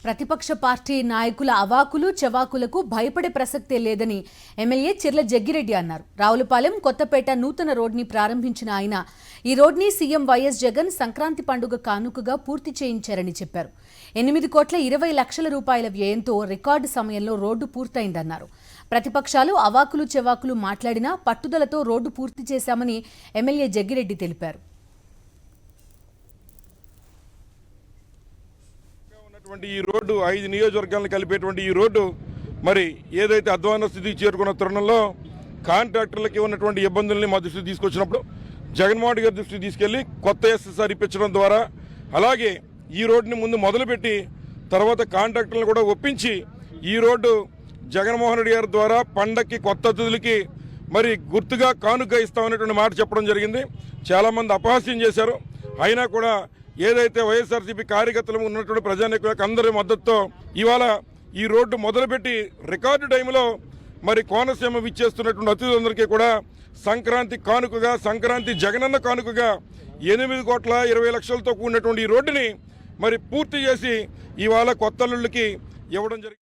ప్రతిపక్ష పార్టీ నాయకుల అవాకులు చవాకులకు భయపడే ప్రసక్తే లేదని ఎమ్మెల్యే చిర్ల జగ్గిరెడ్డి అన్నారు. రావులపాలెం కొత్తపేట నూతన రోడ్ని ప్రారంభించిన ఆయన ఈ రోడ్ని సీఎం వైఎస్ జగన్ సంక్రాంతి పండుగ కానుకగా పూర్తి చేయించారని చెప్పారు. 8,20,00,000 రూపాయల వ్యయంతో రికార్డు సమయంలో రోడ్డు పూర్తయిందన్నారు. ప్రతిపక్షాలు అవాకులు చెవాకులు మాట్లాడినా పట్టుదలతో రోడ్డు పూర్తి చేశామని ఎమ్మెల్యే జగ్గిరెడ్డి తెలిపారు. ఈ రోడ్డు 5 నియోజకవర్గాలను కలిపేటువంటి ఈ రోడ్డు మరి ఏదైతే అధ్వాన స్థితికి చేరుకున్న తరుణంలో కాంట్రాక్టర్లకి ఉన్నటువంటి ఇబ్బందుల్ని మా దృష్టికి తీసుకొచ్చినప్పుడు జగన్మోహన్ గారి దృష్టికి తీసుకెళ్లి కొత్త ఎస్ఎస్ఆర్ ఇప్పించడం ద్వారా అలాగే ఈ రోడ్డుని ముందు మొదలుపెట్టి తర్వాత కాంట్రాక్టర్లను కూడా ఒప్పించి ఈ రోడ్డు జగన్మోహన్ రెడ్డి గారి ద్వారా పండక్కి కొత్త అతిథులకి మరి గుర్తుగా కానుక ఇస్తామనేటువంటి మాట చెప్పడం జరిగింది. చాలామంది అపహాస్యం చేశారు. అయినా కూడా ఏదైతే వైఎస్ఆర్సీపీ కార్యకర్తలు ఉన్నటువంటి ప్రజానీకులకు అందరి మద్దతుతో ఇవాళ ఈ రోడ్డు మొదలుపెట్టి రికార్డు టైంలో మరి కోనసీమ విచ్చేస్తున్నటువంటి అతిథులందరికీ కూడా సంక్రాంతి కానుకగా సంక్రాంతి జగనన్న కానుకగా 8,20,00,000తో కూడినటువంటి ఈ రోడ్డుని మరి పూర్తి చేసి ఇవాళ కొత్త అల్లుళ్ళకి ఇవ్వడం జరిగింది.